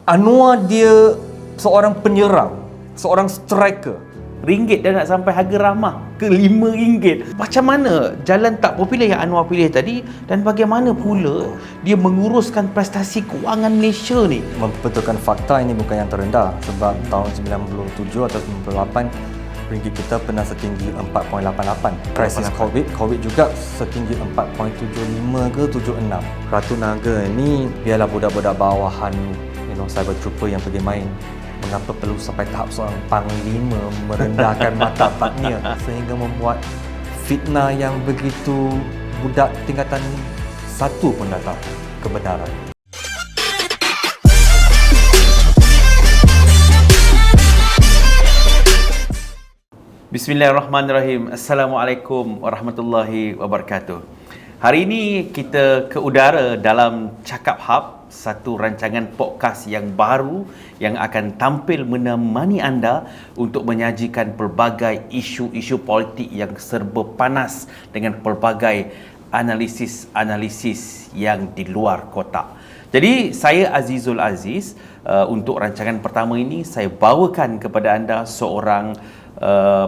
Anwar dia seorang penyerang, seorang striker. Ringgit dah nak sampai harga ramah ke RM5. Macam mana jalan tak popular yang Anwar pilih tadi, dan bagaimana pula dia menguruskan prestasi kewangan Malaysia ni? Membetulkan fakta, ini bukan yang terendah, sebab tahun 97 atau 98 ringgit kita pernah setinggi 4.88. Krisis COVID juga setinggi 4.75 ke 76. Ratu Naga ni biarlah budak-budak bawahan, cyber trooper yang pergi main. Mengapa perlu sampai tahap seorang panglima merendahkan martabatnya sehingga membuat fitnah yang begitu budak tingkatan 1 pun dah tahu kebenaran. Bismillahirrahmanirrahim. Assalamualaikum warahmatullahi wabarakatuh. Hari ini kita ke udara dalam Cakap Hub, satu rancangan podcast yang baru yang akan tampil menemani anda untuk menyajikan pelbagai isu-isu politik yang serba panas dengan pelbagai analisis-analisis yang di luar kotak. Jadi saya Azizul Aziz, untuk rancangan pertama ini saya bawakan kepada anda seorang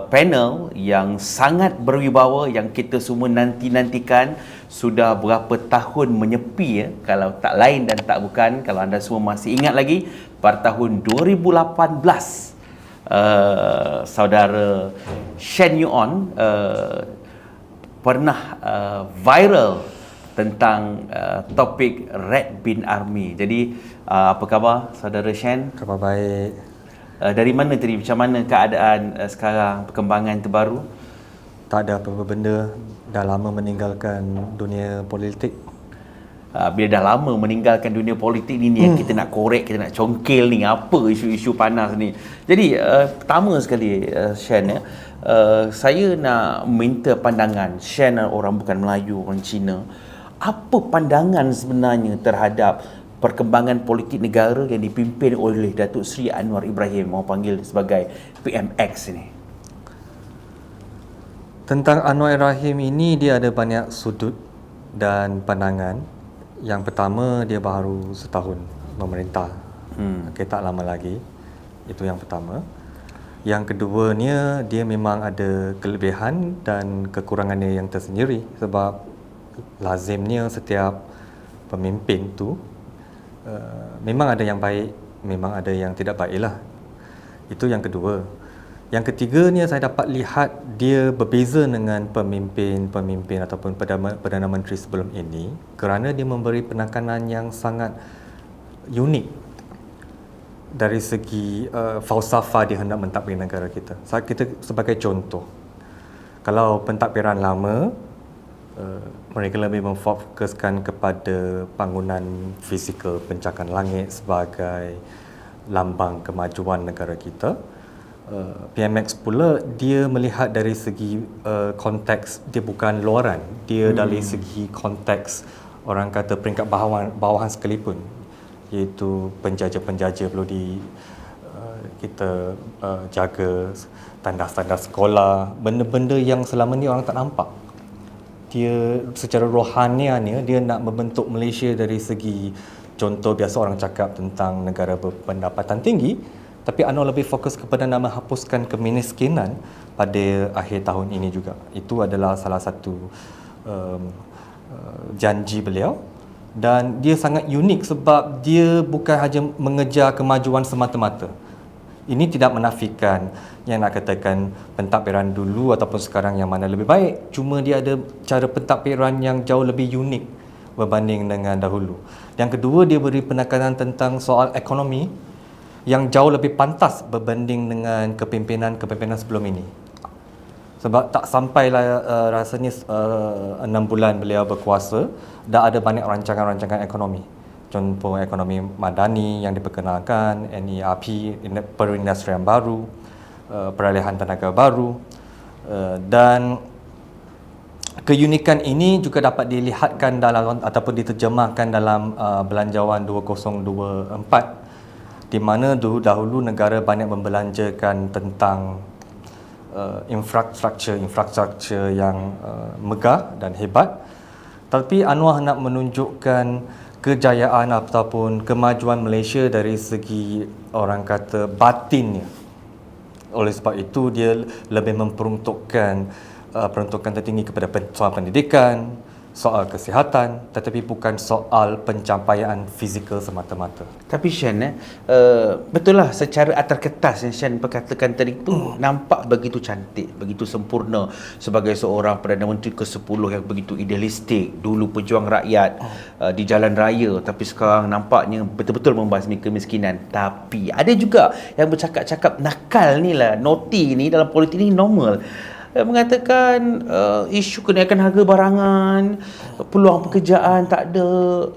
panel yang sangat berwibawa, yang kita semua nanti-nantikan sudah berapa tahun menyepi, ya, kalau tak lain dan tak bukan, kalau anda semua masih ingat lagi, pada tahun 2018 saudara Shen Yuon pernah viral tentang topik Red Bin Army. Jadi apa khabar saudara Shen? Khabar baik. Dari mana tadi? Macam mana keadaan sekarang, perkembangan terbaru? Tak ada apa-apa benda, dah lama meninggalkan dunia politik. Bila dah lama meninggalkan dunia politik ni, yang kita nak korek, kita nak congkel ni, apa isu-isu panas ni. Jadi pertama sekali Shen, saya nak minta pandangan Shen, orang bukan Melayu, orang Cina. Apa pandangan sebenarnya terhadap perkembangan politik negara yang dipimpin oleh Datuk Seri Anwar Ibrahim, orang panggil sebagai PMX ni? Tentang Anwar Ibrahim ini, dia ada banyak sudut dan pandangan. Yang pertama, dia baru setahun memerintah. Okay, tak lama lagi. Itu yang pertama. Yang keduanya, dia memang ada kelebihan dan kekurangannya yang tersendiri. Sebab lazimnya setiap pemimpin tu memang ada yang baik, memang ada yang tidak baik lah. Itu yang kedua. Yang ketiganya, saya dapat lihat dia berbeza dengan pemimpin-pemimpin ataupun Perdana Menteri sebelum ini kerana dia memberi penekanan yang sangat unik dari segi falsafah dia hendak mentadbir negara kita. Kita sebagai contoh, kalau pentadbiran lama, mereka lebih memfokuskan kepada bangunan fizikal pencakar langit sebagai lambang kemajuan negara kita. PMX pula, dia melihat dari segi konteks, dia bukan luaran, dia dari segi konteks orang kata peringkat bawahan sekalipun, iaitu penjaja-penjaja perlu kita jaga, standar-standar sekolah, benda-benda yang selama ni orang tak nampak. Dia secara rohanianya, dia nak membentuk Malaysia dari segi, contoh biasa orang cakap tentang negara berpendapatan tinggi, tapi Anwar lebih fokus kepada nak menghapuskan kemiskinan pada akhir tahun ini juga. Itu adalah salah satu janji beliau. Dan dia sangat unik sebab dia bukan hanya mengejar kemajuan semata-mata. Ini tidak menafikan yang nak katakan pentadbiran dulu ataupun sekarang yang mana lebih baik. Cuma dia ada cara pentadbiran yang jauh lebih unik berbanding dengan dahulu. Yang kedua, dia beri penekanan tentang soal ekonomi yang jauh lebih pantas berbanding dengan kepimpinan sebelum ini. Sebab tak sampailah rasanya 6 bulan beliau berkuasa, dah ada banyak rancangan-rancangan ekonomi. Contoh ekonomi madani yang diperkenalkan, NERP, perindustrian baru, peralihan tenaga baru, dan keunikan ini juga dapat dilihatkan dalam ataupun diterjemahkan dalam Belanjawan 2024, di mana dahulu negara banyak membelanjakan tentang infrastruktur yang megah dan hebat, tapi Anwar nak menunjukkan kejayaan ataupun kemajuan Malaysia dari segi orang kata batinnya. Oleh sebab itu dia lebih memperuntukkan peruntukan tertinggi kepada soal pendidikan, soal kesihatan, tetapi bukan soal pencapaian fizikal semata-mata. Tapi Shan, betul lah secara atas kertas yang Shan perkatakan tadi tu nampak begitu cantik, begitu sempurna sebagai seorang Perdana Menteri ke-10 yang begitu idealistik, dulu pejuang rakyat di jalan raya, tapi sekarang nampaknya betul-betul membasmi kemiskinan. Tapi ada juga yang bercakap-cakap nakal ni lah, naughty ni dalam politik ni normal. Mengatakan isu kenaikan harga barangan, peluang pekerjaan tak ada,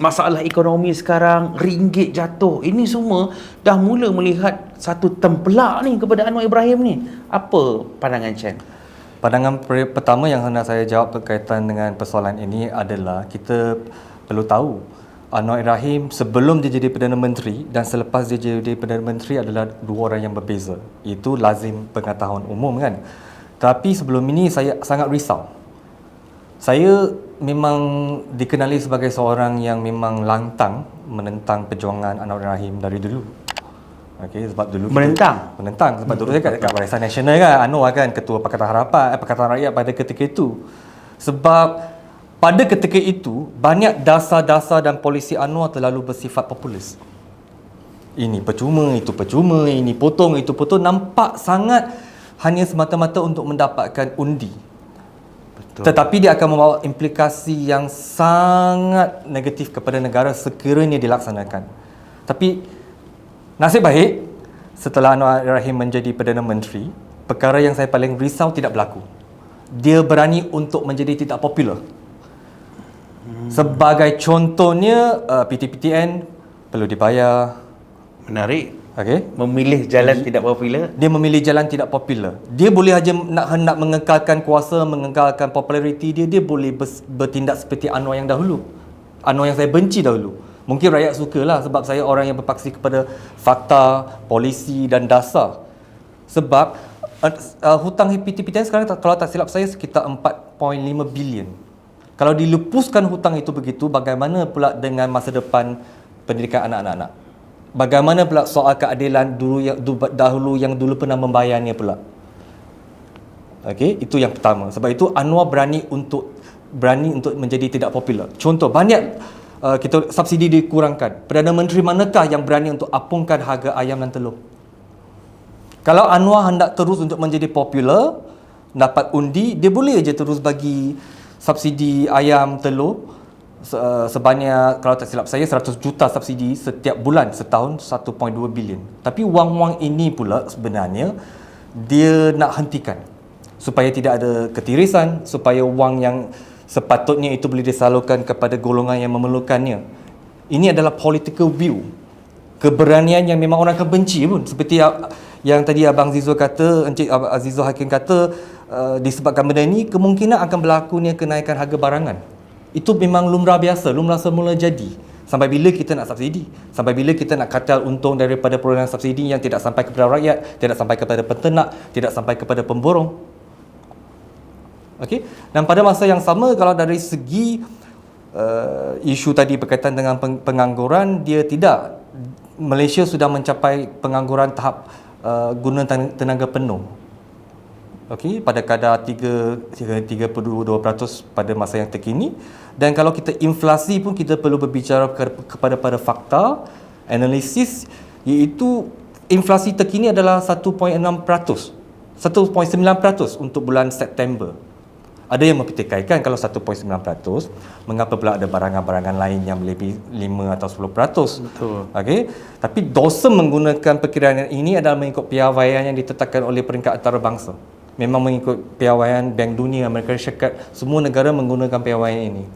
masalah ekonomi sekarang, ringgit jatuh. Ini semua dah mula melihat satu tempelak ni kepada Anwar Ibrahim ni. Apa pandangan Chen? Pandangan pertama yang hendak saya jawab berkaitan dengan persoalan ini adalah kita perlu tahu Anwar Ibrahim sebelum dia jadi Perdana Menteri dan selepas dia jadi Perdana Menteri adalah dua orang yang berbeza. Itu lazim pengetahuan umum kan. Tapi sebelum ini saya sangat risau. Saya memang dikenali sebagai seorang yang memang lantang menentang perjuangan Anwar Ibrahim dari dulu. Okey, sebab dulu menentang sebab dulu saya kat Barisan Nasional kan, Anwar kan ketua Pakatan Harapan, Pakatan Rakyat pada ketika itu. Sebab pada ketika itu, banyak dasar-dasar dan polisi Anwar terlalu bersifat populis. Ini percuma, itu percuma, ini potong, itu potong. Nampak sangat hanya semata-mata untuk mendapatkan undi. Betul. Tetapi dia akan membawa implikasi yang sangat negatif kepada negara sekiranya dilaksanakan. Tapi nasib baik, setelah Anwar Ibrahim menjadi Perdana Menteri, perkara yang saya paling risau tidak berlaku. Dia berani untuk menjadi tidak popular. Sebagai contohnya, PTPTN perlu dibayar. Menarik. Okey. Memilih jalan tidak popular. Dia memilih jalan tidak popular. Dia boleh aja hendak mengekalkan kuasa, mengekalkan populariti dia. Dia boleh bertindak seperti Anwar yang dahulu. Anwar yang saya benci dahulu. Mungkin rakyat sukalah sebab saya orang yang berpaksi kepada fakta, polisi dan dasar. Sebab hutang PTPTN sekarang kalau tak silap saya sekitar 4.5 bilion. Kalau dilepuskan hutang itu begitu, bagaimana pula dengan masa depan pendidikan anak-anak? Bagaimana pula soal keadilan dahulu yang dulu pernah membayarnya pula? Okey, itu yang pertama. Sebab itu Anwar berani untuk menjadi tidak popular. Contoh, banyak kita subsidi dikurangkan. Perdana Menteri manakah yang berani untuk apungkan harga ayam dan telur? Kalau Anwar hendak terus untuk menjadi popular, dapat undi, dia boleh aja terus bagi subsidi ayam telur sebanyak, kalau tak silap saya, 100 juta subsidi setiap bulan, setahun 1.2 bilion. Tapi wang-wang ini pula sebenarnya dia nak hentikan supaya tidak ada ketirisan, supaya wang yang sepatutnya itu boleh disalurkan kepada golongan yang memerlukannya. Ini adalah political view, keberanian yang memang orang akan benci pun. Seperti yang tadi Abang Zizul kata, Encik Azizul Hakim kata, disebabkan benda ini kemungkinan akan berlakunya kenaikan harga barangan. Itu memang lumrah biasa, lumrah semula jadi. Sampai bila kita nak subsidi? Sampai bila kita nak katal untung daripada perolehan subsidi yang tidak sampai kepada rakyat, tidak sampai kepada peternak, tidak sampai kepada pemborong? Okey. Dan pada masa yang sama, kalau dari segi isu tadi berkaitan dengan pengangguran, dia tidak. Malaysia sudah mencapai pengangguran tahap guna tenaga penuh. Okey, pada kadar 32% pada masa yang terkini. Dan kalau kita inflasi pun kita perlu berbicara kepada fakta, analisis, iaitu inflasi terkini adalah 1.6%, 1.9% untuk bulan September. Ada yang mempertikaikan kalau 1.9%, mengapa pula ada barangan-barangan lain yang melebihi 5 atau 10%. Betul. Okey. Tapi dosa menggunakan perkiraan ini adalah mengikut piawaian yang ditetapkan oleh peringkat antarabangsa. Memang mengikut piawaian Bank Dunia, Amerika Syarikat, semua negara menggunakan piawaian ini.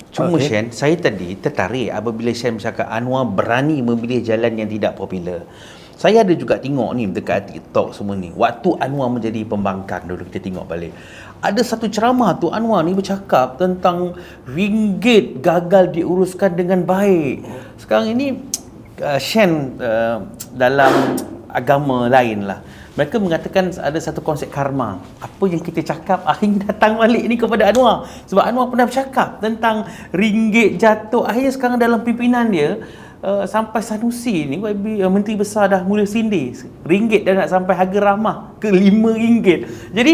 Cuma Shen, saya tadi tertarik apabila Shen bercakap Anwar berani memilih jalan yang tidak popular. Saya ada juga tengok ni dekat TikTok semua ni. Waktu Anwar menjadi pembangkang dulu, kita tengok balik. Ada satu ceramah tu Anwar ni bercakap tentang ringgit gagal diuruskan dengan baik. Sekarang ini Shen dalam agama lain lah, Mereka mengatakan ada satu konsep karma. Apa yang kita cakap akhirnya datang balik ni kepada Anwar. Sebab Anwar pernah bercakap tentang ringgit jatuh. Akhirnya sekarang dalam pimpinan dia, sampai Sanusi ni, Menteri Besar dah mula sindir. Ringgit dah nak sampai harga ramah ke RM5. Jadi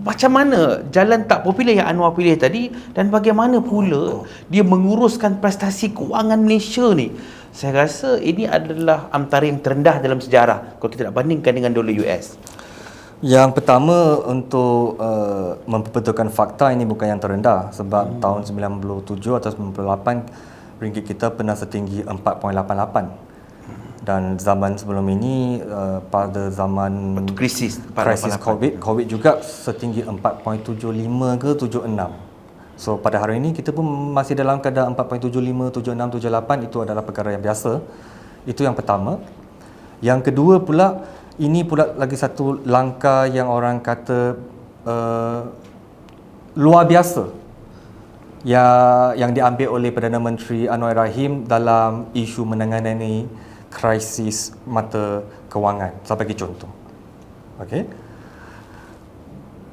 macam mana jalan tak popular yang Anwar pilih tadi, dan bagaimana pula dia menguruskan prestasi kewangan Malaysia ni? Saya rasa ini adalah antara yang terendah dalam sejarah kalau kita nak bandingkan dengan dolar US. Yang pertama, untuk memperbetulkan fakta, ini bukan yang terendah. Sebab tahun 97 atau 98 ringgit kita pernah setinggi 4.88. Dan zaman sebelum ini, pada zaman krisis COVID juga setinggi 4.75 ke 76. So pada hari ini kita pun masih dalam keadaan 4.75, 76, 78. Itu adalah perkara yang biasa. Itu yang pertama. Yang kedua pula, ini pula lagi satu langkah yang orang kata luar biasa yang diambil oleh Perdana Menteri Anwar Ibrahim dalam isu menangani krisis mata kewangan. Saya bagi contoh. Okey.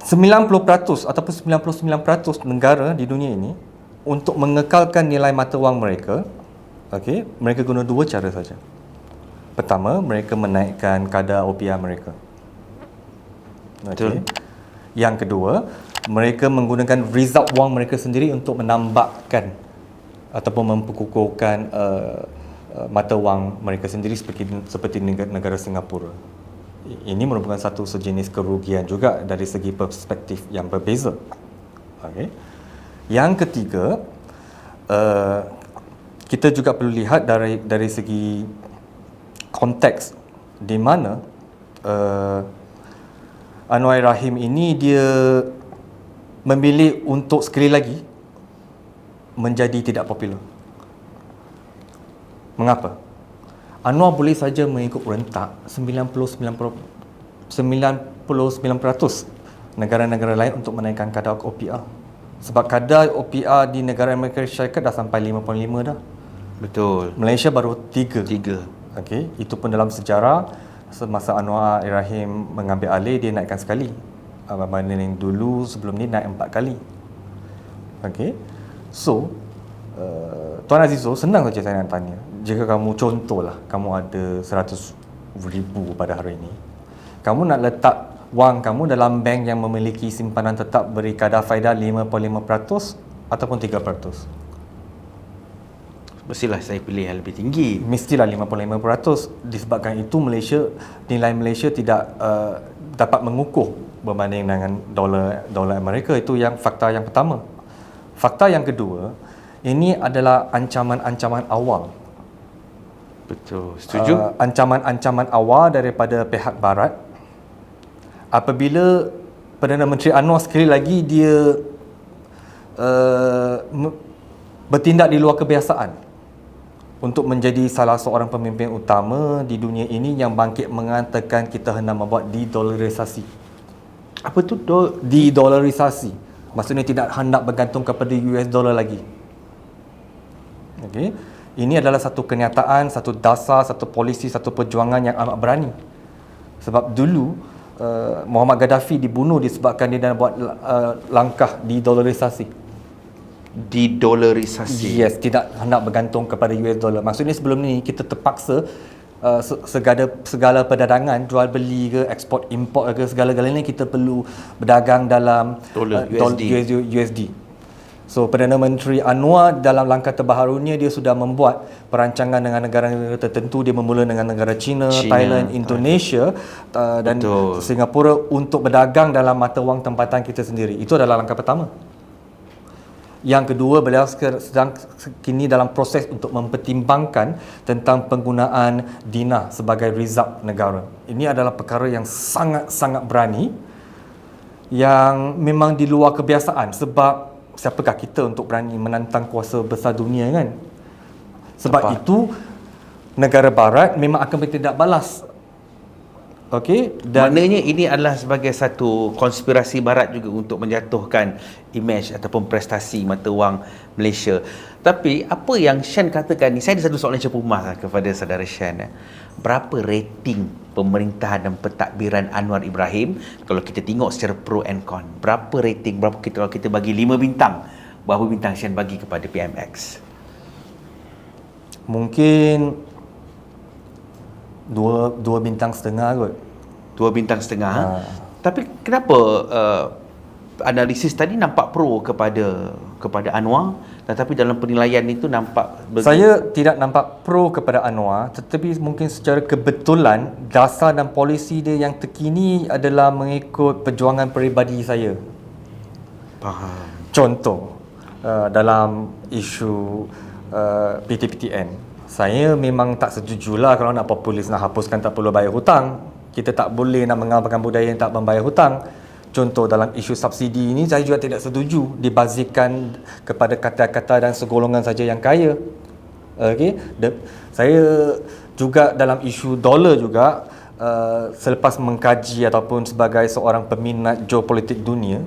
90% ataupun 99% negara di dunia ini untuk mengekalkan nilai mata wang mereka, okey, mereka guna dua cara saja. Pertama, mereka menaikkan kadar OPR mereka. Okey. Yang kedua, mereka menggunakan reserve wang mereka sendiri untuk menambahkan ataupun memperkukuhkan mata wang mereka sendiri seperti negara Singapura. Ini merupakan satu sejenis kerugian juga dari segi perspektif yang berbeza. Okay. Yang ketiga, kita juga perlu lihat dari segi konteks di mana Anwar Ibrahim ini dia memilih untuk sekali lagi menjadi tidak popular. Mengapa? Anwar boleh saja mengikut rentak 99% negara-negara lain untuk menaikkan kadar OPR. Sebab kadar OPR di negara Amerika Syarikat dah sampai 5.5 dah. Betul. Malaysia baru 3. Okey, itu pun dalam sejarah semasa Anwar Ibrahim mengambil alih, dia naikkan sekali. Berbanding dulu sebelum ni naik 4 kali. Okey. So, Tuan Azizul, senang saja saya nak tanya. Jika kamu contohlah, kamu ada 100,000 pada hari ini, kamu nak letak wang kamu dalam bank yang memiliki simpanan tetap beri kadar faedah 5.5% ataupun 3%? Mestilah saya pilih yang lebih tinggi. Mestilah 5.5%. Disebabkan itu nilai Malaysia tidak dapat mengukuh berbanding dengan dolar Amerika. Itu yang fakta yang pertama. Fakta yang kedua, ini adalah ancaman-ancaman awal. Betul, setuju. Ancaman-ancaman awal daripada pihak barat apabila Perdana Menteri Anwar sekali lagi dia bertindak di luar kebiasaan untuk menjadi salah seorang pemimpin utama di dunia ini yang bangkit mengatakan kita hendak membuat de-dolarisasi. Apa tu? De-dolarisasi. Maksudnya tidak hendak bergantung kepada US dollar lagi. Okey. Ini adalah satu kenyataan, satu dasar, satu polisi, satu perjuangan yang amat berani. Sebab dulu Muhammad Gaddafi dibunuh disebabkan dia dah buat langkah de-dolarisasi. De-dolarisasi. Yes, tidak hendak bergantung kepada US dollar. Maksudnya sebelum ni kita terpaksa segala perdagangan, jual beli ke, ekspor import ke, segala-galanya kita perlu berdagang dalam dolar USD. So Perdana Menteri Anwar dalam langkah terbaharunya dia sudah membuat perancangan dengan negara-negara tertentu. Dia bermula dengan negara China, Thailand, Indonesia dan Singapura untuk berdagang dalam mata wang tempatan kita sendiri. Itu adalah langkah pertama. Yang kedua, beliau sedang kini dalam proses untuk mempertimbangkan tentang penggunaan dinar sebagai reserve negara. Ini adalah perkara yang sangat-sangat berani, yang memang di luar kebiasaan. Sebab siapakah kita untuk berani menantang kuasa besar dunia, kan? Sebab itu negara barat memang akan bertindak balas Okey, Dan maknanya ini adalah sebagai satu konspirasi barat juga untuk menjatuhkan imej ataupun prestasi mata wang Malaysia. Tapi apa yang Shan katakan ni, saya ada satu soalan cepumah kepada saudara Shan. Berapa rating pemerintahan dan pentadbiran Anwar Ibrahim kalau kita tengok secara pro and con? Berapa rating, kalau kita bagi 5 bintang, berapa bintang Shan bagi kepada PMX? Mungkin dua bintang setengah kot. 2 bintang setengah. Tapi kenapa analisis tadi nampak pro kepada Anwar, tetapi dalam penilaian itu nampak saya tidak nampak pro kepada Anwar, tetapi mungkin secara kebetulan dasar dan polisi dia yang terkini adalah mengikut perjuangan peribadi saya. Faham. Contoh, dalam isu PTPTN, saya memang tak setujulah kalau nak populis, nak hapuskan tak perlu bayar hutang. Kita tak boleh nak mengamalkan budaya yang tak membayar hutang. Contoh, dalam isu subsidi ini saya juga tidak setuju dibazirkan kepada kata-kata dan segolongan saja yang kaya. Okey, saya juga dalam isu dolar juga, selepas mengkaji ataupun sebagai seorang peminat geopolitik dunia,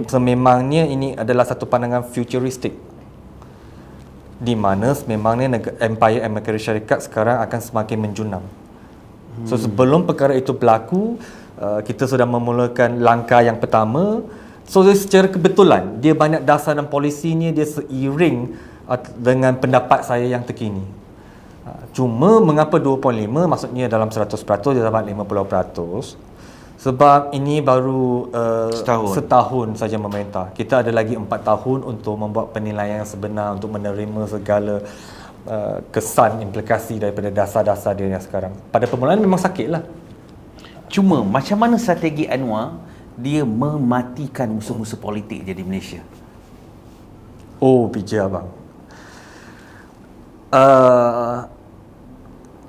sememangnya ini adalah satu pandangan futuristik, di mana sememangnya Empire Amerika Syarikat sekarang akan semakin menjunam. So sebelum perkara itu berlaku, kita sudah memulakan langkah yang pertama. So secara kebetulan dia banyak dasar dan polisinya dia seiring dengan pendapat saya yang terkini. Cuma mengapa 2.5, maksudnya dalam 100% dia dapat 50%? Sebab ini baru setahun saja memerintah. Kita ada lagi 4 tahun untuk membuat penilaian yang sebenar, untuk menerima segala kesan, implikasi daripada dasar-dasar dia yang sekarang. Pada permulaan memang sakitlah. Cuma macam mana strategi Anwar dia mematikan musuh-musuh politik dia di Malaysia? Oh, bija abang.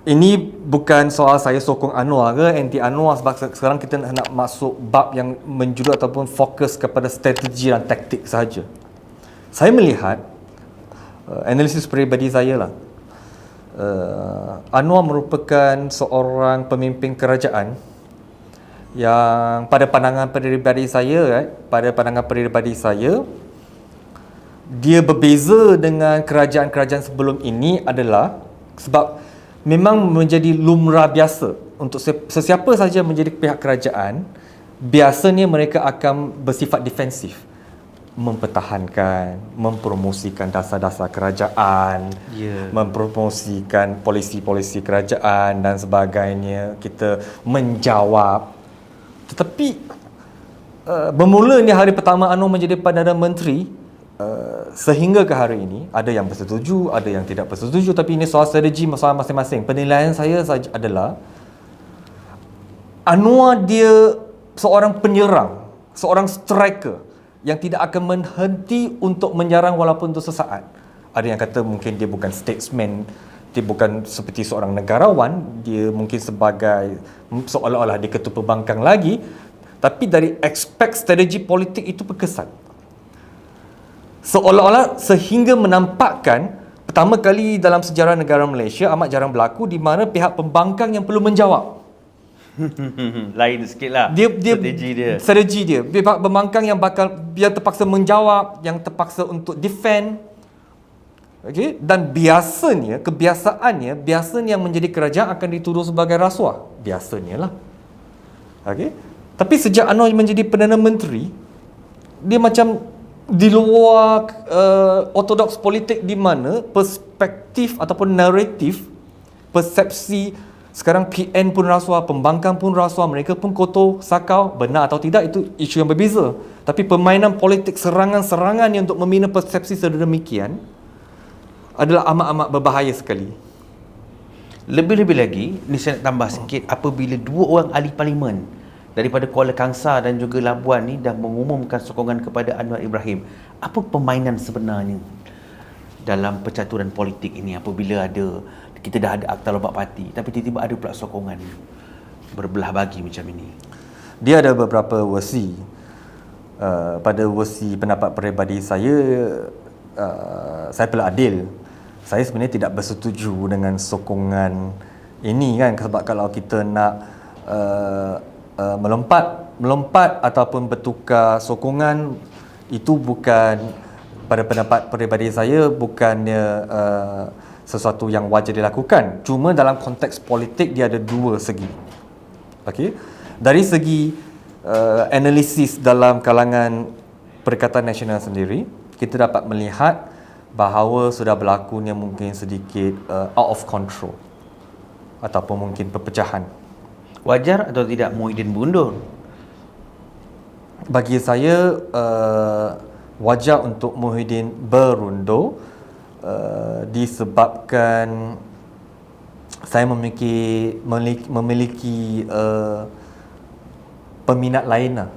Ini bukan soal saya sokong Anwar ke anti Anwar, sebab sekarang kita nak masuk bab yang menjurus ataupun fokus kepada strategi dan taktik sahaja. Saya melihat analisis peribadi saya lah, Anwar merupakan seorang pemimpin kerajaan yang pada pandangan peribadi saya, dia berbeza dengan kerajaan-kerajaan sebelum ini adalah sebab memang menjadi lumrah biasa untuk sesiapa saja menjadi pihak kerajaan, biasanya mereka akan bersifat defensif, mempertahankan, mempromosikan dasar-dasar kerajaan, mempromosikan polisi-polisi kerajaan dan sebagainya. Kita menjawab. Tetapi bermula ni hari pertama Anwar menjadi Perdana Menteri, sehingga ke hari ini ada yang bersetuju, ada yang tidak bersetuju, tapi ini soal strategi, soal masing-masing. Penilaian saya saja adalah Anwar dia seorang penyerang, seorang striker yang tidak akan berhenti untuk menyerang walaupun untuk sesaat. Ada yang kata mungkin dia bukan statesman, dia bukan seperti seorang negarawan, dia mungkin sebagai seolah-olah dia ketua pembangkang lagi, tapi dari aspek strategi politik itu berkesan. Seolah-olah sehingga menampakkan pertama kali dalam sejarah negara Malaysia amat jarang berlaku di mana pihak pembangkang yang perlu menjawab. Lain sikit lah strategi dia. Pihak pembangkang yang terpaksa menjawab, yang terpaksa untuk defend. Okay? Dan kebiasaannya yang menjadi kerajaan akan dituduh sebagai rasuah. Biasanya lah. Okay? Tapi sejak Anwar menjadi Perdana Menteri, dia macam di luar ortodoks politik, di mana perspektif ataupun naratif, persepsi sekarang PN pun rasuah, pembangkang pun rasuah, mereka pun kotor sakau, benar atau tidak itu isu yang berbeza. Tapi permainan politik serangan-serangan yang untuk membina persepsi sedemikian adalah amat-amat berbahaya sekali. Lebih-lebih lagi, ni saya nak tambah sikit, apabila 2 orang ahli parlimen daripada Kuala Kangsar dan juga Labuan ni dah mengumumkan sokongan kepada Anwar Ibrahim, apa permainan sebenarnya dalam percaturan politik ini apabila kita dah ada akta lompat parti tapi tiba-tiba ada pula sokongan berbelah bagi macam ini? Dia ada beberapa versi. Pada versi pendapat peribadi saya pula adil. Saya sebenarnya tidak bersetuju dengan sokongan ini kan, sebab kalau kita nak melompat ataupun bertukar sokongan, itu bukan, pada pendapat peribadi saya, bukannya sesuatu yang wajar dilakukan. Cuma dalam konteks politik dia ada dua segi. Okey. Dari segi analisis dalam kalangan Perikatan Nasional sendiri, kita dapat melihat bahawa sudah berlakunya mungkin sedikit out of control ataupun mungkin perpecahan. Wajar atau tidak Muhyiddin mundur? Bagi saya wajar untuk Muhyiddin berundur disebabkan saya memiliki peminat lain lah.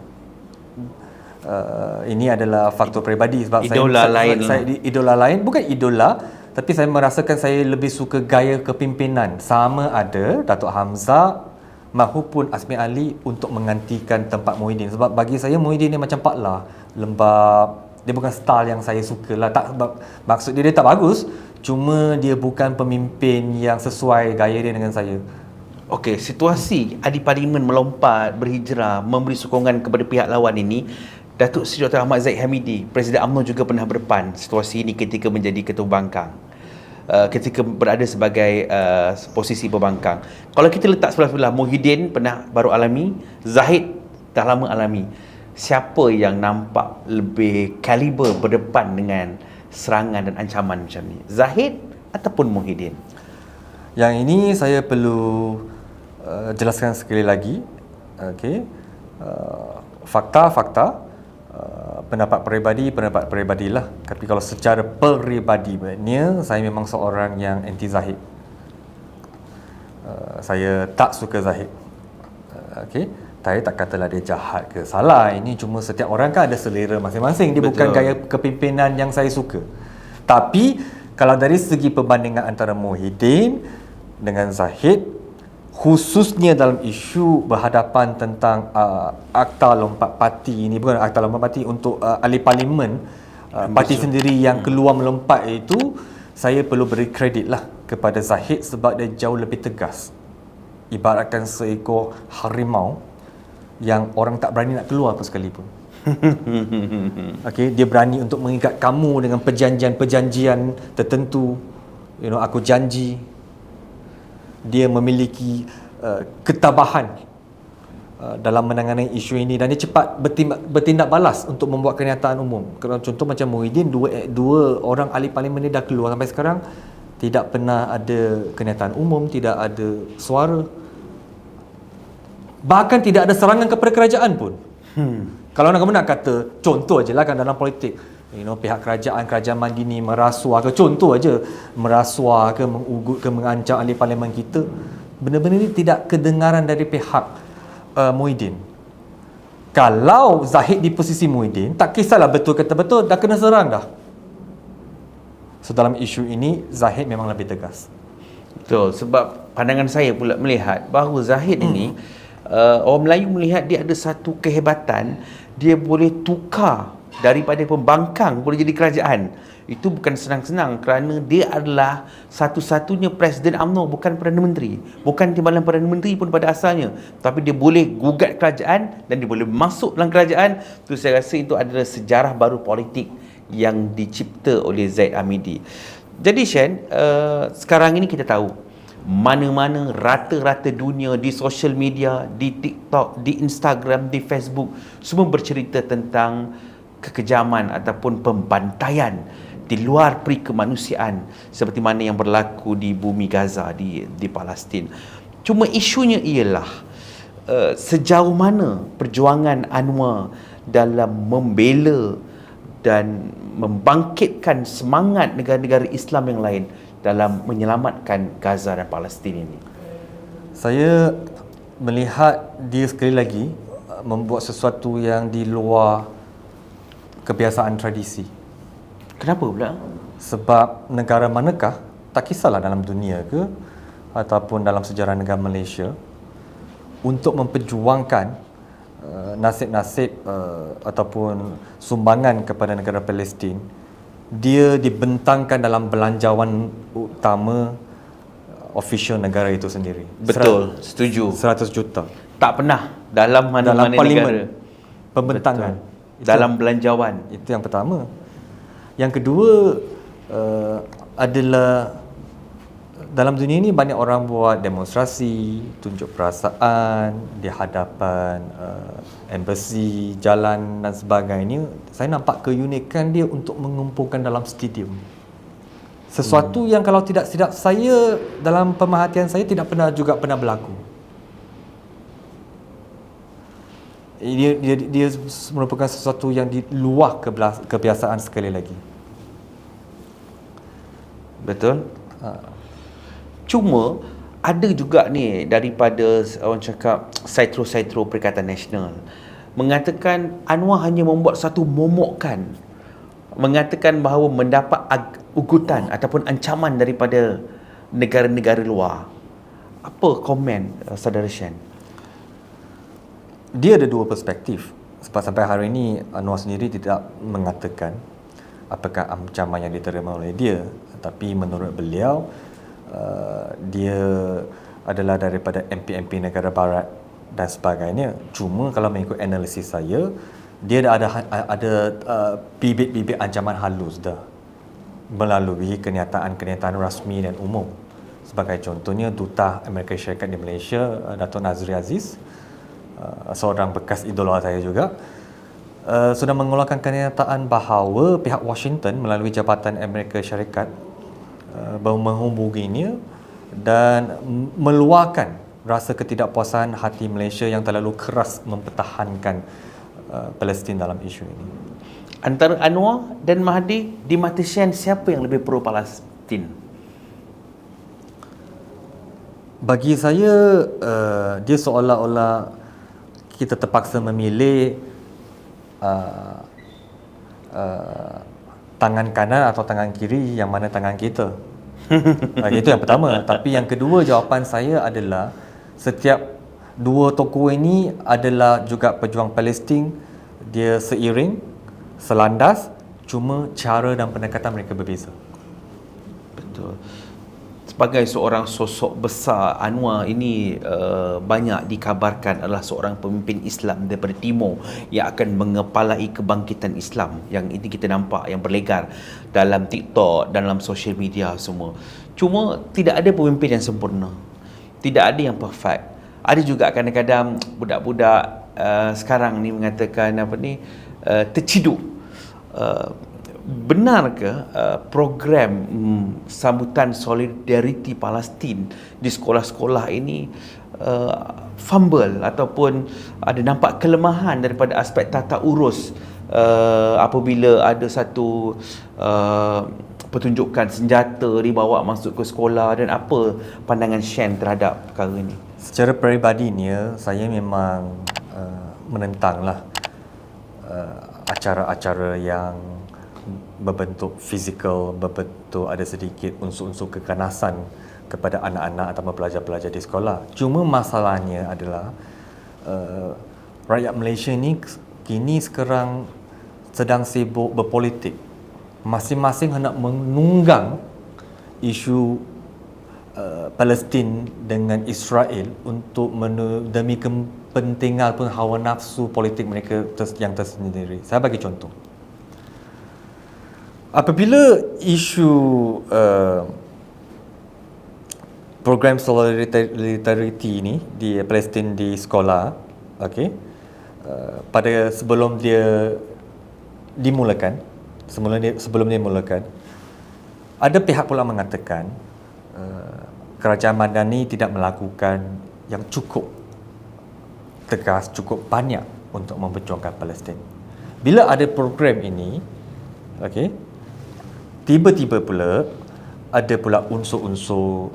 Ini adalah faktor peribadi sebab Idola saya idola lain, bukan idola, tapi saya merasakan saya lebih suka gaya kepimpinan, sama ada Datuk Hamzah maupun Azmi Ali untuk menggantikan tempat Muhyiddin. Sebab bagi saya Muhyiddin ni macam Pak La, lembab, dia bukan style yang saya suka lah. Tak, maksud dia tak bagus, cuma dia bukan pemimpin yang sesuai gaya dia dengan saya. Okey, situasi ahli parlimen melompat, berhijrah, memberi sokongan kepada pihak lawan ini, Datuk Seri Dr. Ahmad Zahid Hamidi, Presiden UMNO juga pernah berdepan situasi ini ketika menjadi Ketua Bangkang. Ketika berada sebagai posisi pembangkang. Kalau kita letak sebelah-sebelah, Muhyiddin pernah baru alami, Zahid dah lama alami. Siapa yang nampak lebih kaliber berdepan dengan serangan dan ancaman macam ni? Zahid ataupun Muhyiddin? Yang ini saya perlu jelaskan sekali lagi. Okey. Fakta-fakta, pendapat peribadi lah. Tapi kalau secara peribadinya, saya memang seorang yang anti Zahid. Saya tak suka Zahid. Okey. Saya tak katalah dia jahat ke salah. Ini cuma setiap orang kan ada selera masing-masing. Dia bukan gaya kepimpinan yang saya suka. Tapi kalau dari segi perbandingan antara Muhyiddin dengan Zahid, khususnya dalam isu berhadapan tentang akta lompat parti ini, bukan akta lompat parti, untuk ahli parlimen parti sendiri yang keluar melompat itu, saya perlu beri kredit lah kepada Zahid sebab dia jauh lebih tegas. Ibaratkan seekor harimau yang orang tak berani nak keluar pun sekalipun. Okey, dia berani untuk mengikat kamu dengan perjanjian-perjanjian tertentu. Aku janji. Dia memiliki ketabahan dalam menangani isu ini, dan dia cepat bertindak balas untuk membuat kenyataan umum. Kalau contoh macam Muhyiddin, dua orang ahli parlimen ni dah keluar sampai sekarang, tidak pernah ada kenyataan umum, tidak ada suara. Bahkan tidak ada serangan kepada kerajaan pun. Kalau nak kata, contoh je lah kan dalam politik, pihak kerajaan Mangini merasuah ke, contoh aja, merasuah ke, mengugut ke, mengancam ahli parlimen kita. Benda-benda ni tidak kedengaran dari pihak Muhyiddin. Kalau Zahid di posisi Muhyiddin, tak kisahlah betul kata betul, dah kena serang dah. So dalam isu ini, Zahid memang lebih tegas. Betul, sebab pandangan saya pula melihat bahawa Zahid ini, orang Melayu melihat dia ada satu kehebatan, dia boleh tukar daripada pembangkang boleh jadi kerajaan. Itu bukan senang-senang kerana dia adalah satu-satunya Presiden UMNO, bukan Perdana Menteri, bukan timbalan Perdana Menteri pun pada asalnya, tapi dia boleh gugat kerajaan dan dia boleh masuk dalam kerajaan. Tu saya rasa itu adalah sejarah baru politik yang dicipta oleh Zaid Hamidi. Jadi Shen, sekarang ini kita tahu mana-mana rata-rata dunia di social media, di TikTok, di Instagram, di Facebook, semua bercerita tentang kekejaman ataupun pembantaian di luar peri kemanusiaan seperti mana yang berlaku di bumi Gaza, di Palestin. Cuma isunya ialah sejauh mana perjuangan Anwar dalam membela dan membangkitkan semangat negara-negara Islam yang lain dalam menyelamatkan Gaza dan Palestin ini. Saya melihat dia sekali lagi membuat sesuatu yang di luar kebiasaan tradisi. Kenapa pula? Sebab negara manakah, tak kisahlah dalam dunia ke ataupun dalam sejarah negara Malaysia, untuk memperjuangkan nasib-nasib ataupun sumbangan kepada negara Palestin, dia dibentangkan dalam belanjawan utama official negara itu sendiri. Betul, setuju. 100 juta. Tak pernah dalam mana-mana Dalam parlimen, negara. pembentangan. Dalam belanjawan. Itu yang pertama. Yang kedua adalah dalam dunia ini banyak orang buat demonstrasi, tunjuk perasaan di hadapan embassy, jalan dan sebagainya. Saya nampak keunikan dia untuk mengumpulkan dalam stadium. Sesuatu yang kalau tidak silap saya, dalam pemerhatian saya tidak pernah berlaku. Dia merupakan sesuatu yang di luar kebiasaan sekali lagi. Betul. Cuma ada juga ni daripada orang cakap Saitro Perikatan Nasional mengatakan Anwar hanya membuat satu momokkan, mengatakan bahawa mendapat ugutan ataupun ancaman daripada negara-negara luar. Apa komen saudara Shan? Dia ada dua perspektif. Sebab sampai hari ini Anwar sendiri tidak mengatakan apakah ancaman yang diterima oleh dia, tapi menurut beliau dia adalah daripada MP negara barat dan sebagainya. Cuma kalau mengikut analisis saya, dia ada bibit-bibit ancaman halus dah melalui kenyataan-kenyataan rasmi dan umum. Sebagai contohnya, Duta Amerika Syarikat di Malaysia, Dato' Nazri Aziz, seorang bekas idola saya juga, sudah mengeluarkan kenyataan bahawa pihak Washington melalui Jabatan Amerika Syarikat menghubunginya dan meluahkan rasa ketidakpuasan hati Malaysia yang terlalu keras mempertahankan Palestin dalam isu ini. Antara Anwar dan Mahdi, di mata Shan, siapa yang lebih pro Palestin? Bagi saya, dia seolah-olah kita terpaksa memilih tangan kanan atau tangan kiri, yang mana tangan kita. Itu yang pertama. Tapi yang kedua, jawapan saya adalah setiap dua tokoh ini adalah juga pejuang Palestin. Dia seiring, selandas, cuma cara dan pendekatan mereka berbeza. Betul. Sebagai seorang sosok besar, Anwar ini banyak dikabarkan adalah seorang pemimpin Islam daripada Timur yang akan mengepalai kebangkitan Islam. Yang ini kita nampak yang berlegar dalam TikTok, dalam social media semua. Cuma tidak ada pemimpin yang sempurna. Tidak ada yang perfect. Ada juga kadang-kadang budak-budak sekarang ni mengatakan terciduk. Benar ke program sambutan solidariti Palestin di sekolah-sekolah ini fumble ataupun ada nampak kelemahan daripada aspek tata urus apabila ada satu pertunjukan senjata dibawa masuk ke sekolah, dan apa pandangan Shan terhadap perkara ini? Secara peribadinya, saya memang menentanglah acara-acara yang berbentuk fizikal, berbentuk ada sedikit unsur-unsur kekanasan kepada anak-anak atau pelajar-pelajar di sekolah. Cuma masalahnya adalah rakyat Malaysia ni kini sekarang sedang sibuk berpolitik. Masing-masing hendak menunggang isu Palestin dengan Israel untuk demi kepentingan pun hawa nafsu politik mereka yang tersendiri. Saya bagi contoh. Apabila isu program solidarity ini di Palestin di sekolah, pada sebelum dia dimulakan, ada pihak pula mengatakan kerajaan Madani tidak melakukan yang cukup tegas, cukup banyak untuk memperjuangkan Palestin. Bila ada program ini, tiba-tiba pula ada pula unsur-unsur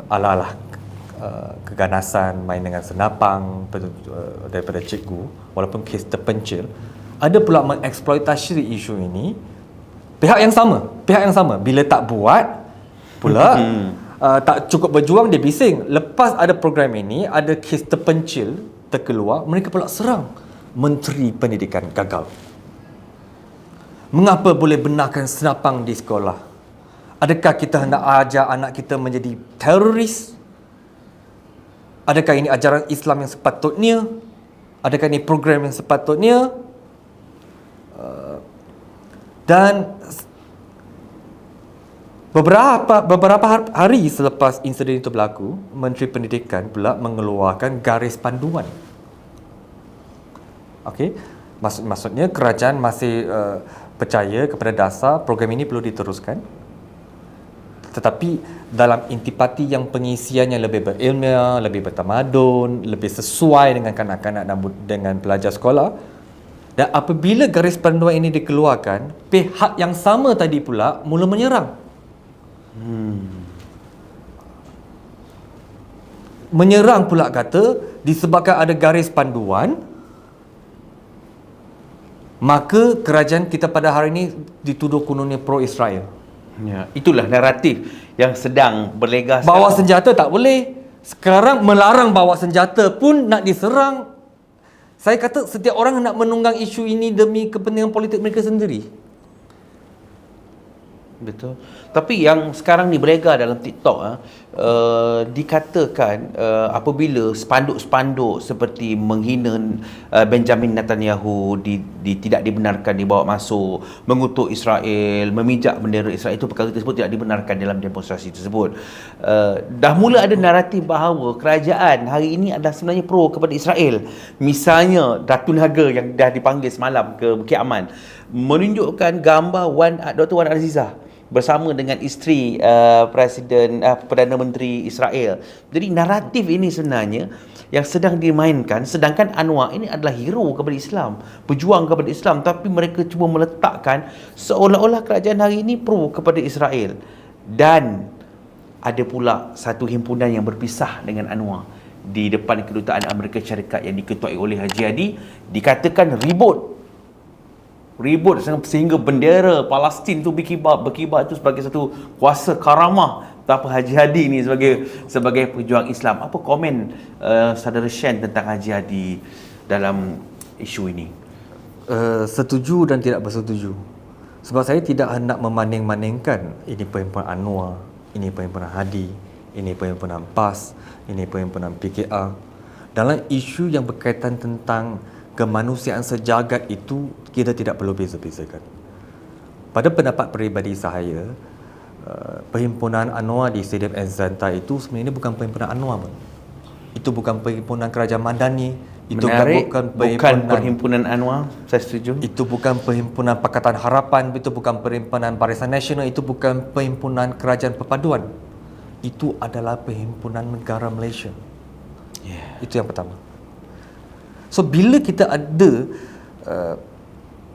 ala-ala keganasan, main dengan senapang daripada cikgu, walaupun kes terpencil. Ada pula mengeksploitasi isu ini. Pihak yang sama bila tak buat pula tak cukup berjuang, dia bising. Lepas ada program ini, ada kes terpencil terkeluar, mereka pula serang Menteri Pendidikan gagal. Mengapa boleh benarkan senapang di sekolah? Adakah kita hendak ajar anak kita menjadi teroris? Adakah ini ajaran Islam yang sepatutnya? Adakah ini program yang sepatutnya? Dan beberapa hari selepas insiden itu berlaku, Menteri Pendidikan pula mengeluarkan garis panduan. Okey, maksudnya kerajaan masih percaya kepada dasar program ini perlu diteruskan, tetapi dalam intipati yang pengisiannya lebih berilmiah, lebih bertamadun, lebih sesuai dengan kanak-kanak dan dengan pelajar sekolah. Dan apabila garis panduan ini dikeluarkan, pihak yang sama tadi pula mula menyerang. Menyerang pula kata, disebabkan ada garis panduan, maka kerajaan kita pada hari ini dituduh kononnya pro-Israel. Ya, itulah naratif yang sedang berlega Bawa senjata tak boleh. Sekarang melarang bawa senjata pun nak diserang. Saya kata setiap orang nak menunggang isu ini demi kepentingan politik mereka sendiri. Betul. Tapi yang sekarang ni berlega dalam TikTok dikatakan apabila spanduk-spanduk seperti menghina Benjamin Netanyahu tidak dibenarkan dibawa masuk, mengutuk Israel, memijak bendera Israel, itu perkara tersebut tidak dibenarkan dalam demonstrasi tersebut. Dah mula ada naratif bahawa kerajaan hari ini adalah sebenarnya pro kepada Israel. Misalnya Ratu Naga yang dah dipanggil semalam ke Bukit Aman menunjukkan gambar Dr. Wan Azizah bersama dengan isteri Perdana Menteri Israel. Jadi naratif ini sebenarnya yang sedang dimainkan, sedangkan Anwar ini adalah hero kepada Islam, pejuang kepada Islam, tapi mereka cuba meletakkan seolah-olah kerajaan hari ini pro kepada Israel. Dan ada pula satu himpunan yang berpisah dengan Anwar di depan kedutaan Amerika Syarikat yang diketuai oleh Haji Hadi, dikatakan ribut sehingga bendera Palestin tu berkibar itu sebagai satu kuasa karamah tanpa Haji Hadi ni sebagai pejuang Islam. Apa komen saudara Shen tentang Haji Hadi dalam isu ini? Setuju dan tidak bersetuju. Sebab saya tidak hendak memanding-mandingkan ini perhimpunan Anwar, ini perhimpunan Hadi, ini perhimpunan PAS, ini perhimpunan PKR. Dalam isu yang berkaitan tentang kemanusiaan sejagat itu, kita tidak perlu beza-bezakan. Pada pendapat peribadi saya, perhimpunan Anwar di Stadium Azanta itu sebenarnya bukan perhimpunan Anwar pun. Itu bukan perhimpunan Kerajaan Madani. Itu menarik, bukan perhimpunan Anwar. Saya setuju. Itu bukan perhimpunan Pakatan Harapan, itu bukan perhimpunan Barisan Nasional, itu bukan perhimpunan Kerajaan Perpaduan. Itu adalah perhimpunan negara Malaysia. Itu yang pertama. So bila kita ada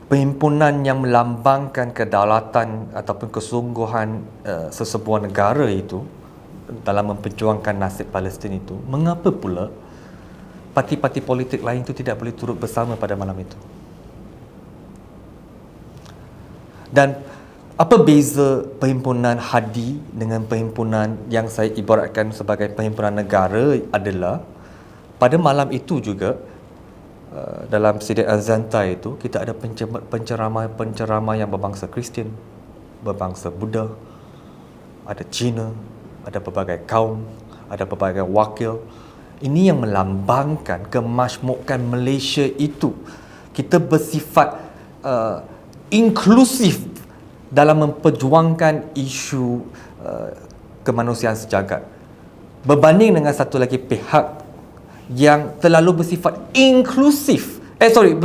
perhimpunan yang melambangkan kedaulatan ataupun kesungguhan sesebuah negara itu dalam memperjuangkan nasib Palestin itu, mengapa pula parti-parti politik lain itu tidak boleh turut bersama pada malam itu? Dan apa beza perhimpunan Hadi dengan perhimpunan yang saya ibaratkan sebagai perhimpunan negara adalah pada malam itu juga dalam Stadium Azanta itu kita ada penceramah yang berbangsa Kristian, berbangsa Buddha, ada Cina, ada pelbagai kaum, ada pelbagai wakil. Ini yang melambangkan kemasmukan Malaysia itu. Kita bersifat inklusif dalam memperjuangkan isu kemanusiaan sejagat. Berbanding dengan satu lagi pihak yang terlalu bersifat inklusif,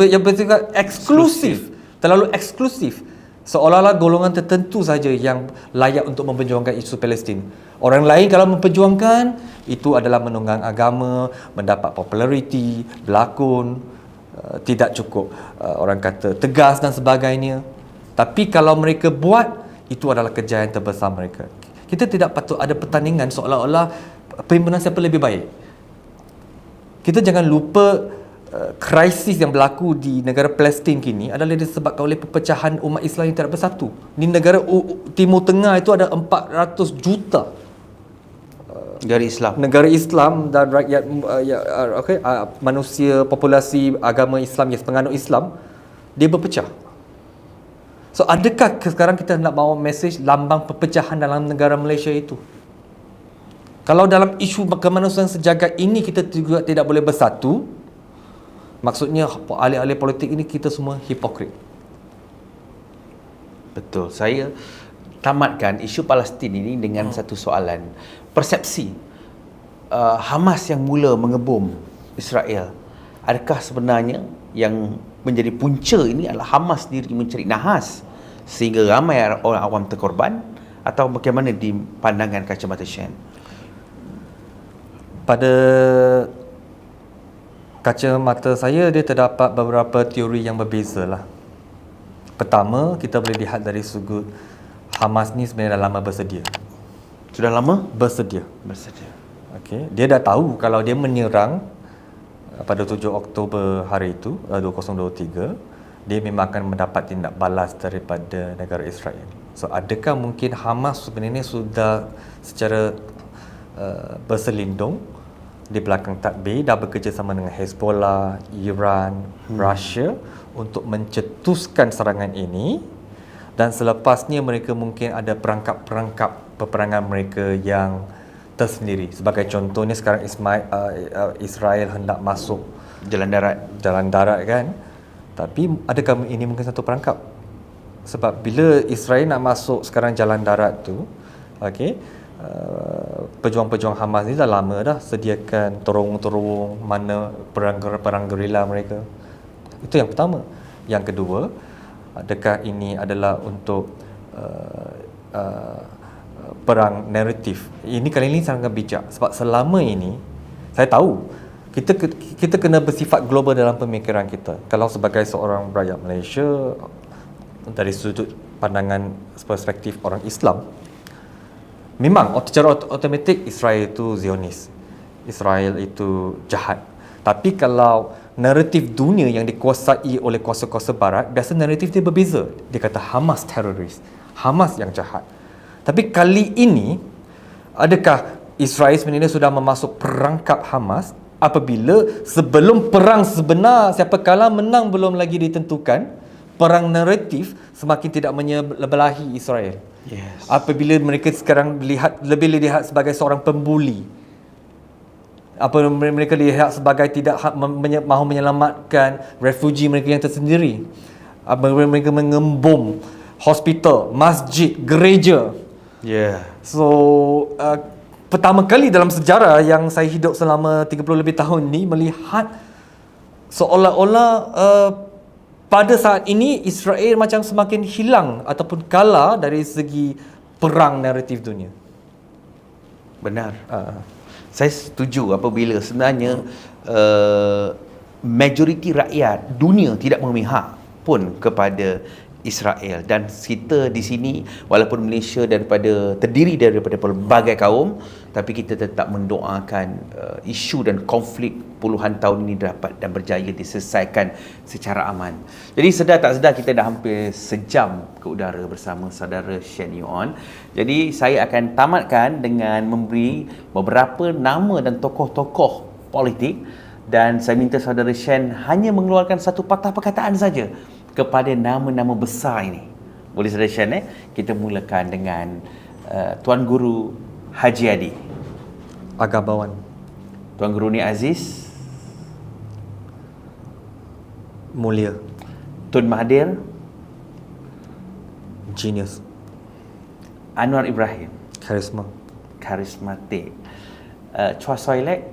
yang bersifat eksklusif, terlalu eksklusif, seolah-olah golongan tertentu saja yang layak untuk memperjuangkan isu Palestin. Orang lain kalau memperjuangkan itu adalah menunggang agama, mendapat populariti, berlakon, tidak cukup orang kata tegas dan sebagainya. Tapi kalau mereka buat, itu adalah kejayaan terbesar mereka. Kita tidak patut ada pertandingan seolah-olah perhimpunan siapa lebih baik. Kita jangan lupa krisis yang berlaku di negara Palestin kini adalah disebabkan oleh perpecahan umat Islam yang tidak bersatu. Di negara Timur Tengah itu ada 400 juta negara Islam dan rakyat manusia populasi agama Islam yang penganut Islam, dia berpecah. So adakah sekarang kita nak bawa mesej lambang perpecahan dalam negara Malaysia itu? Kalau dalam isu kemanusiaan sejagat ini kita juga tidak boleh bersatu, maksudnya ahli-ahli politik ini kita semua hipokrit. Betul. Saya tamatkan isu Palestin ini dengan satu soalan. Persepsi Hamas yang mula mengebom Israel, adakah sebenarnya yang menjadi punca ini adalah Hamas sendiri mencari nahas sehingga ramai orang awam terkorban, atau bagaimana di pandangan kacamata Shen? Pada kacamata saya, dia terdapat beberapa teori yang berbeza lah. Pertama, kita boleh lihat dari sudut Hamas ni sebenarnya dah lama bersedia. Sudah lama? Bersedia. Okay. Dia dah tahu kalau dia menyerang pada 7 Oktober hari itu, 2023, dia memang akan mendapat tindak balas daripada negara Israel. So, adakah mungkin Hamas sebenarnya sudah secara berselindung di belakang takbir, dah bekerjasama dengan Hezbollah, Iran, Russia untuk mencetuskan serangan ini, dan selepasnya mereka mungkin ada perangkap-perangkap peperangan mereka yang tersendiri. Sebagai contohnya sekarang Israel hendak masuk Jalan darat kan. Tapi adakah ini mungkin satu perangkap? Sebab bila Israel nak masuk sekarang jalan darat tu, okey, pejuang-pejuang Hamas ni dah lama dah sediakan terowong-terowong mana perang gerila mereka. Itu yang pertama. Yang kedua, adakah ini adalah untuk perang naratif? Ini kali ini sangat bijak sebab selama ini saya tahu kita kena bersifat global dalam pemikiran kita. Kalau sebagai seorang rakyat Malaysia, dari sudut pandangan perspektif orang Islam, memang secara automatik Israel itu Zionis, Israel itu jahat. Tapi kalau naratif dunia yang dikuasai oleh kuasa-kuasa barat, biasa naratif dia berbeza. Dia kata Hamas teroris, Hamas yang jahat. Tapi kali ini, adakah Israel sebenarnya sudah memasuk perangkap Hamas apabila sebelum perang sebenar, siapa kalah menang belum lagi ditentukan, perang naratif semakin tidak menyebelahi Israel. Yes. Apabila mereka sekarang lebih dilihat sebagai seorang pembuli, mereka lihat sebagai tidak mahu menyelamatkan refugi mereka yang tersendiri, mereka mengembom hospital, masjid, gereja. So pertama kali dalam sejarah yang saya hidup selama 30 lebih tahun ni, melihat seolah-olah pada saat ini Israel macam semakin hilang ataupun kalah dari segi perang naratif dunia. Benar. Saya setuju apabila sebenarnya majoriti rakyat dunia tidak memihak pun kepada Israel, dan kita di sini walaupun Malaysia terdiri daripada pelbagai kaum, tapi kita tetap mendoakan isu dan konflik puluhan tahun ini dapat dan berjaya diselesaikan secara aman. Jadi sedar tak sedar kita dah hampir sejam ke udara bersama saudara Shen Yuan. Jadi saya akan tamatkan dengan memberi beberapa nama dan tokoh-tokoh politik, dan saya minta saudara Shen hanya mengeluarkan satu patah perkataan saja kepada nama-nama besar ini. Boleh saudara Shen? Kita mulakan dengan Tuan Guru Haji Adi. Agamawan. Tuan Guru Ni Aziz. Mulia. Tun Mahathir. Genius. Anwar Ibrahim. Karismatik. Chua Soi Lek.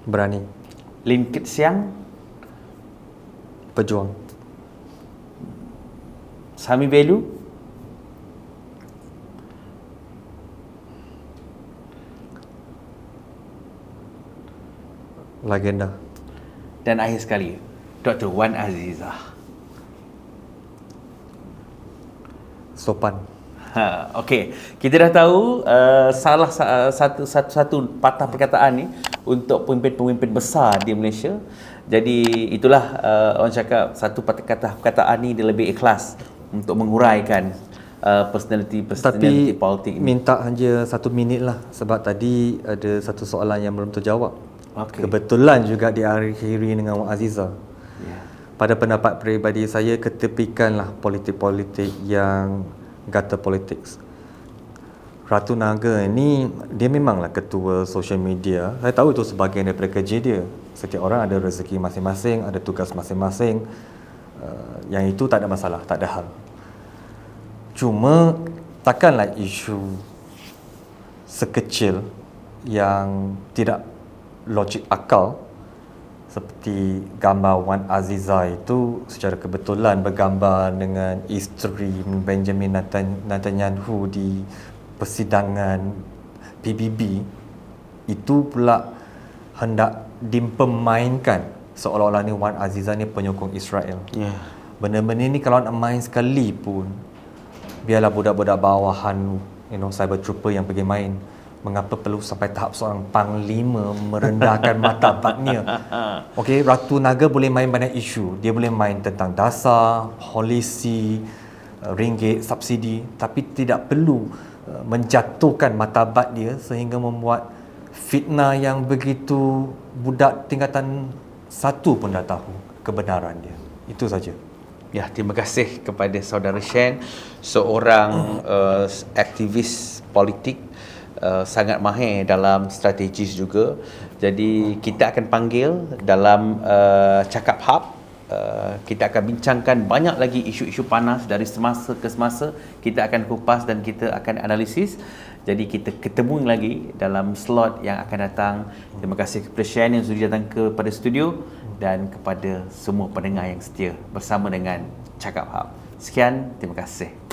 Berani. Lim Kit Siang. Pejuang. Sami Belu. Legenda. Dan akhir sekali, Dr. Wan Azizah. Sopan. Okey, kita dah tahu salah satu patah perkataan ni untuk pemimpin-pemimpin besar di Malaysia. Jadi itulah orang cakap satu patah perkataan ni dia lebih ikhlas untuk menguraikan personality politik ni. Minta hanya 1 minit lah sebab tadi ada satu soalan yang belum terjawab. Okay. Kebetulan juga diakhiri dengan Wan Azizah. Yeah. pada pendapat peribadi saya, ketepikanlah politik-politik yang gutter politics. Ratu Naga ni dia memanglah ketua social media. Saya tahu itu sebahagian daripada kerja dia. Setiap orang ada rezeki masing-masing, ada tugas masing-masing. Yang itu tak ada masalah, tak ada hal. Cuma takkanlah isu sekecil yang tidak logik akal seperti gambar Wan Aziza itu secara kebetulan bergambar dengan isteri Benjamin Netanyahu di persidangan PBB, itu pula hendak dipermainkan seolah-olah ni Wan Aziza ni penyokong Israel. Benda-benda ni kalau nak main sekali pun, biarlah budak-budak bawahan, cyber trooper yang pergi main. Mengapa perlu sampai tahap seorang panglima merendahkan martabatnya? Okey, Ratu Naga boleh main banyak isu. Dia boleh main tentang dasar, polisi, ringgit, subsidi, tapi tidak perlu menjatuhkan martabat dia sehingga membuat fitnah yang begitu budak tingkatan 1 pun dah tahu kebenaran dia. Itu saja. Ya, terima kasih kepada saudara Shen, seorang aktivis politik, sangat mahir dalam strategis juga. Jadi kita akan panggil dalam Cakap Hub. Kita akan bincangkan banyak lagi isu-isu panas dari semasa ke semasa. Kita akan kupas dan kita akan analisis. Jadi kita ketemu lagi dalam slot yang akan datang. Terima kasih kepada Shen yang sudah datang kepada studio dan kepada semua pendengar yang setia bersama dengan Cakap Hub. Sekian, terima kasih.